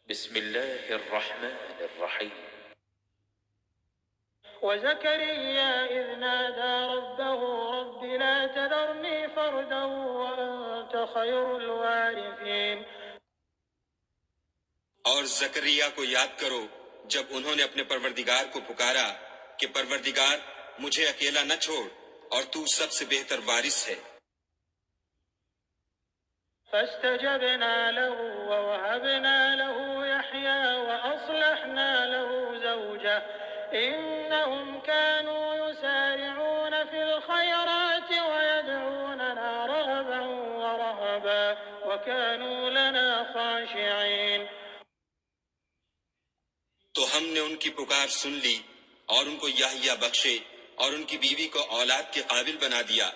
بسم الله الرحمن الرحيم. وزكريا إذ نادى ربه رب لا تذرني فردا وأنت خير الوارثين. اور زکریا کو یاد کرو جب انہوں نے اپنے پروردگار کو پکارا کہ پروردگار مجھے اکیلا نہ چھوڑ اور تو سب سے بہتر وارث ہے۔ فاستجبنا له ووهبنا له يحيى وأصلحنا له زوجه إنهم كانوا يسارعون في الخيرات ويدعوننا رغبا ورهبا وكانوا لنا خاشعين. تو ہم نے ان کی پکار سن لی اور ان کو یحییٰ بخشے اور ان کی بیوی کو اولاد کے قابل بنا دیا۔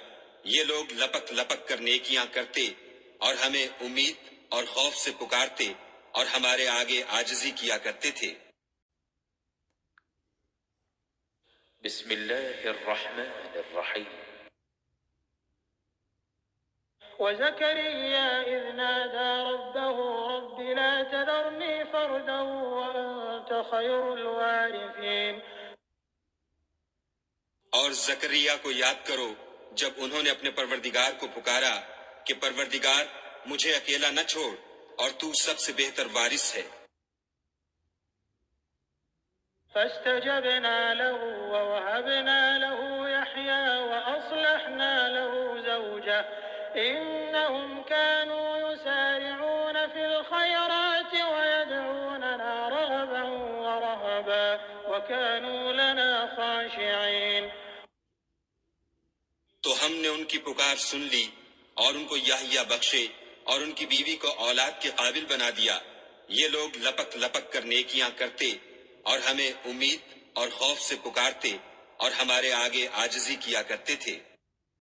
یہ لوگ لپک لپک کر نیکیاں کرتے اور ہمیں امید اور خوف سے پکارتے اور ہمارے آگے عاجزی کیا کرتے تھے۔ بسم الله الرحمن الرحيم. وزكريا إذ نادى ربه رب لا تذرني فردا وأنت خير الوارثين. اور زکریا کو یاد کرو جب انہوں نے اپنے پروردگار کو پکارا کہ پروردگار مجھے اکیلا نہ چھوڑ اور تو سب سے بہتر وارث ہے۔ فاستجبنا له ووهبنا له يحيى وأصلحنا له زوجه إنهم كانوا يسارعون في الخيرات ويدعوننا رغبا ورهبا وكانوا لنا خاشعين. تو ہم نے ان کی پکار سن لی اور ان کو یحییٰ بخشے اور ان کی بیوی کو اولاد کے قابل بنا دیا۔ یہ لوگ لپک لپک کر نیکیاں کرتے اور ہمیں امید اور خوف سے پکارتے اور ہمارے آگے عاجزی کیا کرتے تھے۔